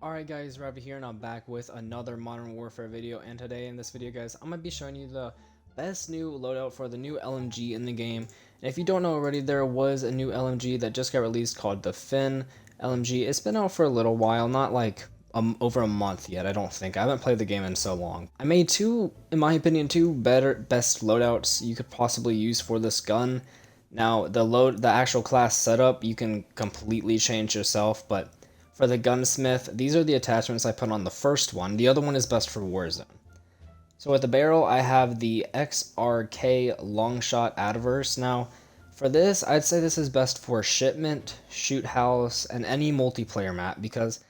Alright guys, Rabbit here and I'm back with another Modern Warfare video, and today in this video guys, I'm going to be showing you the best new loadout for the new LMG in the game. And if you don't know already, there was a new LMG that just got released called the FiNN LMG. It's been out for a little while, not like over a month yet, I don't think. I haven't played the game in so long. I made two, in my opinion, best loadouts you could possibly use for this gun. Now, the actual class setup, you can completely change yourself, but for the gunsmith, these are the attachments I put on the first one. The other one is best for Warzone. So with the barrel, I have the XRK Longshot Adverse. Now, for this, I'd say this is best for shipment, shoot house, and any multiplayer map because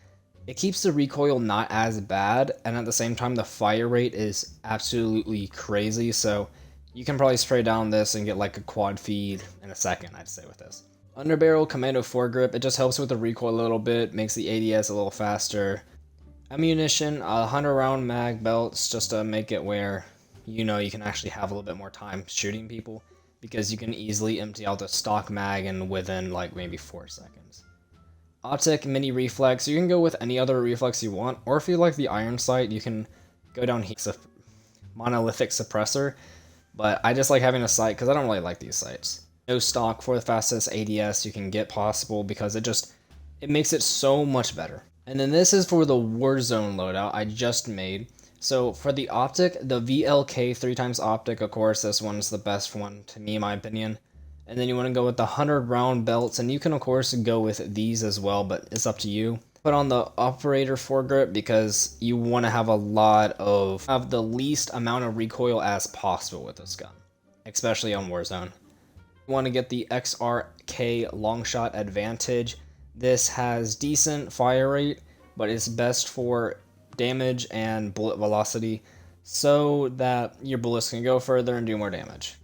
it keeps the recoil not as bad, and at the same time, the fire rate is absolutely crazy. So you can probably spray down this and get like a quad feed in a second, I'd say, with this. Underbarrel Commando foregrip, it just helps with the recoil a little bit, makes the ADS a little faster. Ammunition, 100 round mag belts, just to make it where you can actually have a little bit more time shooting people, because you can easily empty out the stock mag and within like maybe 4 seconds. Optic mini reflex, you can go with any other reflex you want, or if you like the iron sight, you can go down here. Monolithic suppressor, but I just like having a sight because I don't really like these sights. No stock for the fastest ADS you can get possible because it makes it so much better. And then this is for the Warzone loadout I just made. So for the optic, the VLK 3x optic, of course, this one's the best one to me in my opinion. And then you want to go with the 100 round belts, and you can of course go with these as well, but it's up to you. Put on the operator foregrip because you want to have the least amount of recoil as possible with this gun, especially on Warzone. You want to get the XRK Longshot Advantage. This has decent fire rate, but it's best for damage and bullet velocity so that your bullets can go further and do more damage.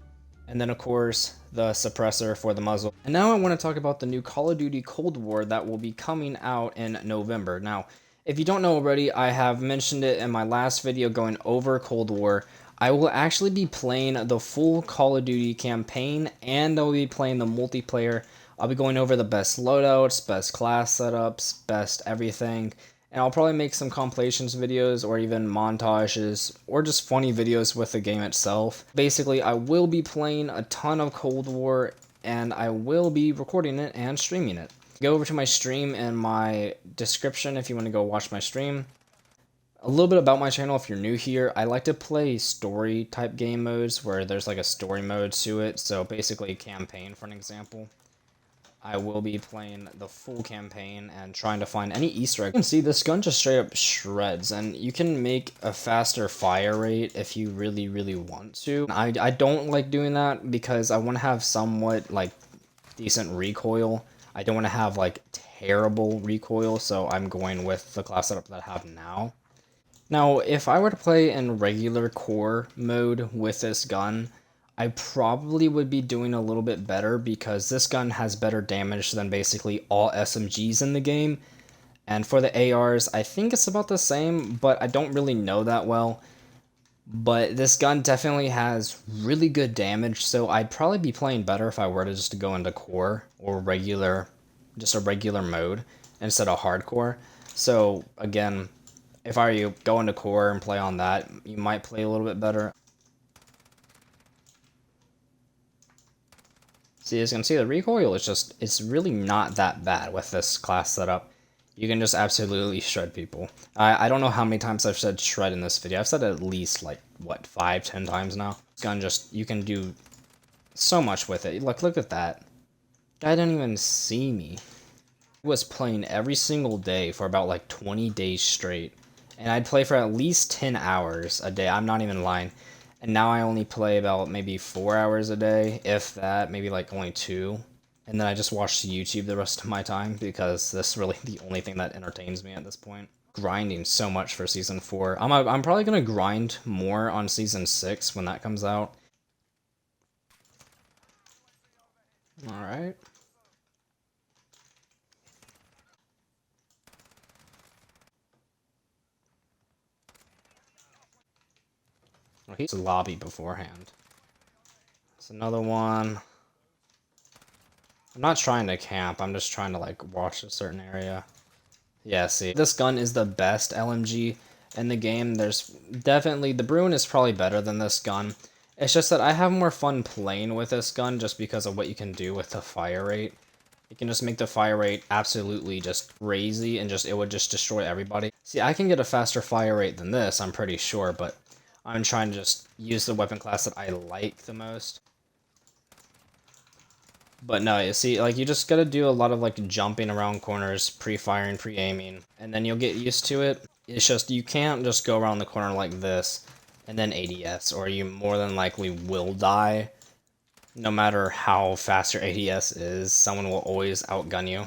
And then of course the suppressor for the muzzle. And now I want to talk about the new Call of Duty Cold War that will be coming out in November. Now, if you don't know already, I have mentioned it in my last video going over Cold War. I will actually be playing the full Call of Duty campaign, and I'll be playing the multiplayer. I'll be going over the best loadouts, best class setups, best everything, and I'll probably make some compilations videos or even montages or just funny videos with the game itself. Basically, I will be playing a ton of Cold War, and I will be recording it and streaming it. Go over to my stream in my description if you want to go watch my stream. A little bit about my channel if you're new here, I like to play story type game modes where there's like a story mode to it, so basically campaign for an example. I will be playing the full campaign and trying to find any Easter egg. You can see this gun just straight up shreds, and you can make a faster fire rate if you really want to. I don't like doing that because I want to have somewhat like decent recoil. I don't want to have like terrible recoil, so I'm going with the class setup that I have now. Now, if I were to play in regular core mode with this gun, I probably would be doing a little bit better because this gun has better damage than basically all SMGs in the game. And for the ARs, I think it's about the same, but I don't really know that well. But this gun definitely has really good damage, so I'd probably be playing better if I were to just go into core or just a regular mode instead of hardcore. So again, if I were you, go into core and play on that, you might play a little bit better. See, as you can see, the recoil is it's really not that bad with this class setup. You can just absolutely shred people. I don't know how many times I've said shred in this video. I've said it at least like, what, 5-10 times now? This gun you can do so much with it. Look at that. Guy didn't even see me. I was playing every single day for about like 20 days straight. And I'd play for at least 10 hours a day, I'm not even lying. And now I only play about maybe 4 hours a day, if that, maybe like only 2. And then I just watch YouTube the rest of my time, because that's really the only thing that entertains me at this point. Grinding so much for Season 4. I'm probably going to grind more on Season 6 when that comes out. Alright. He's a lobby beforehand. It's another one. I'm not trying to camp, I'm just trying to like watch a certain area. Yeah, see, this gun is the best LMG in the game. There's definitely, the Bruin is probably better than this gun. It's just that I have more fun playing with this gun just because of what you can do with the fire rate. You can just make the fire rate absolutely just crazy and it would just destroy everybody. See, I can get a faster fire rate than this, I'm pretty sure, but I'm trying to just use the weapon class that I like the most. But no, you see, like, you just gotta do a lot of, like, jumping around corners, pre-firing, pre-aiming, and then you'll get used to it. It's just, you can't just go around the corner like this, and then ADS, or you more than likely will die. No matter how fast your ADS is, someone will always outgun you.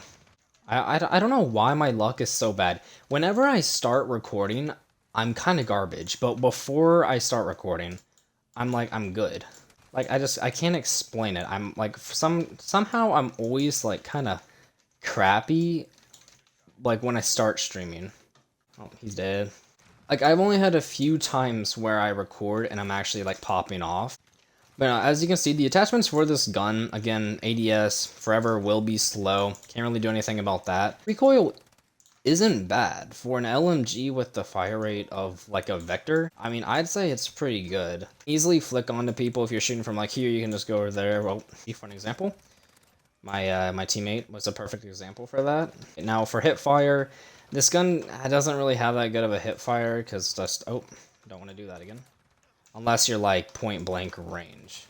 I don't know why my luck is so bad. Whenever I start recording, I'm kind of garbage, but before I start recording, I'm good. Like, I can't explain it. I'm like, somehow I'm always like kind of crappy, like when I start streaming. Oh, he's dead. Like, I've only had a few times where I record and I'm actually like popping off. But as you can see, the attachments for this gun, again, ADS, forever will be slow. Can't really do anything about that. Recoil isn't bad. For an LMG with the fire rate of like a Vector, I mean, I'd say it's pretty good. Easily flick onto people if you're shooting from like here, you can just go over there. Well, for an example, my teammate was a perfect example for that. Now for hip fire, this gun doesn't really have that good of a hip fire because just, oh, don't want to do that again. Unless you're like point blank range.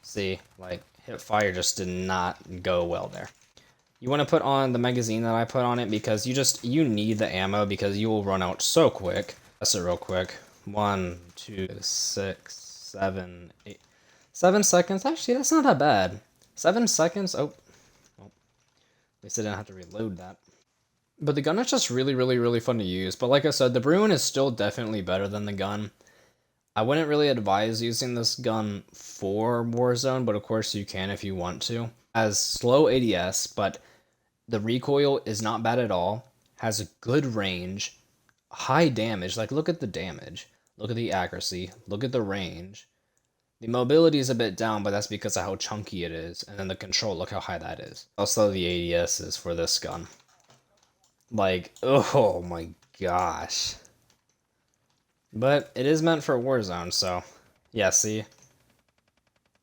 See, like hip fire just did not go well there. You want to put on the magazine that I put on it because you need the ammo because you will run out so quick. Test it real quick. 1, 2, 6, 7, 8. 7 seconds. Actually, that's not that bad. 7 seconds. Oh. Well, at least I didn't have to reload that. But the gun is just really fun to use. But like I said, the Bruin is still definitely better than the gun. I wouldn't really advise using this gun for Warzone, but of course you can if you want to. Has slow ADS, but the recoil is not bad at all. Has a good range, high damage. Like, look at the damage. Look at the accuracy. Look at the range. The mobility is a bit down, but that's because of how chunky it is. And then the control, look how high that is. Also, the ADS is for this gun. Like, oh my gosh. But it is meant for Warzone, so yeah, see?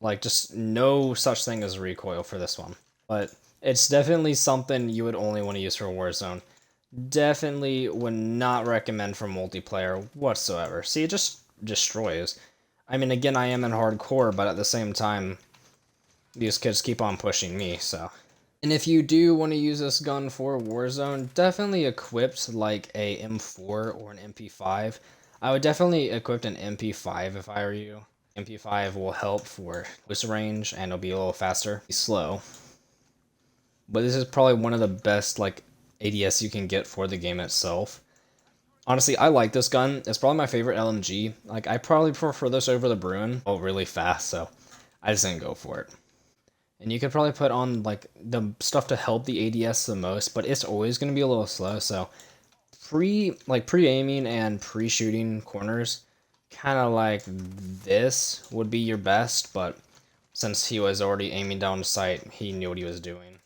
Like, just no such thing as recoil for this one. But it's definitely something you would only want to use for Warzone. Definitely would not recommend for multiplayer whatsoever. See, it just destroys. I mean, again, I am in hardcore, but at the same time, these kids keep on pushing me, so. And if you do want to use this gun for Warzone, definitely equipped like a M4 or an MP5. I would definitely equip an MP5 if I were you. MP5 will help for close range and it'll be a little faster. Be slow. But this is probably one of the best like ADS you can get for the game itself. Honestly, I like this gun. It's probably my favorite LMG. Like, I probably prefer this over the Bruin. Oh, really fast, so I just didn't go for it. And you could probably put on like the stuff to help the ADS the most, but it's always going to be a little slow. So pre-aiming and pre-shooting corners, kind of like this would be your best. But since he was already aiming down sight, he knew what he was doing.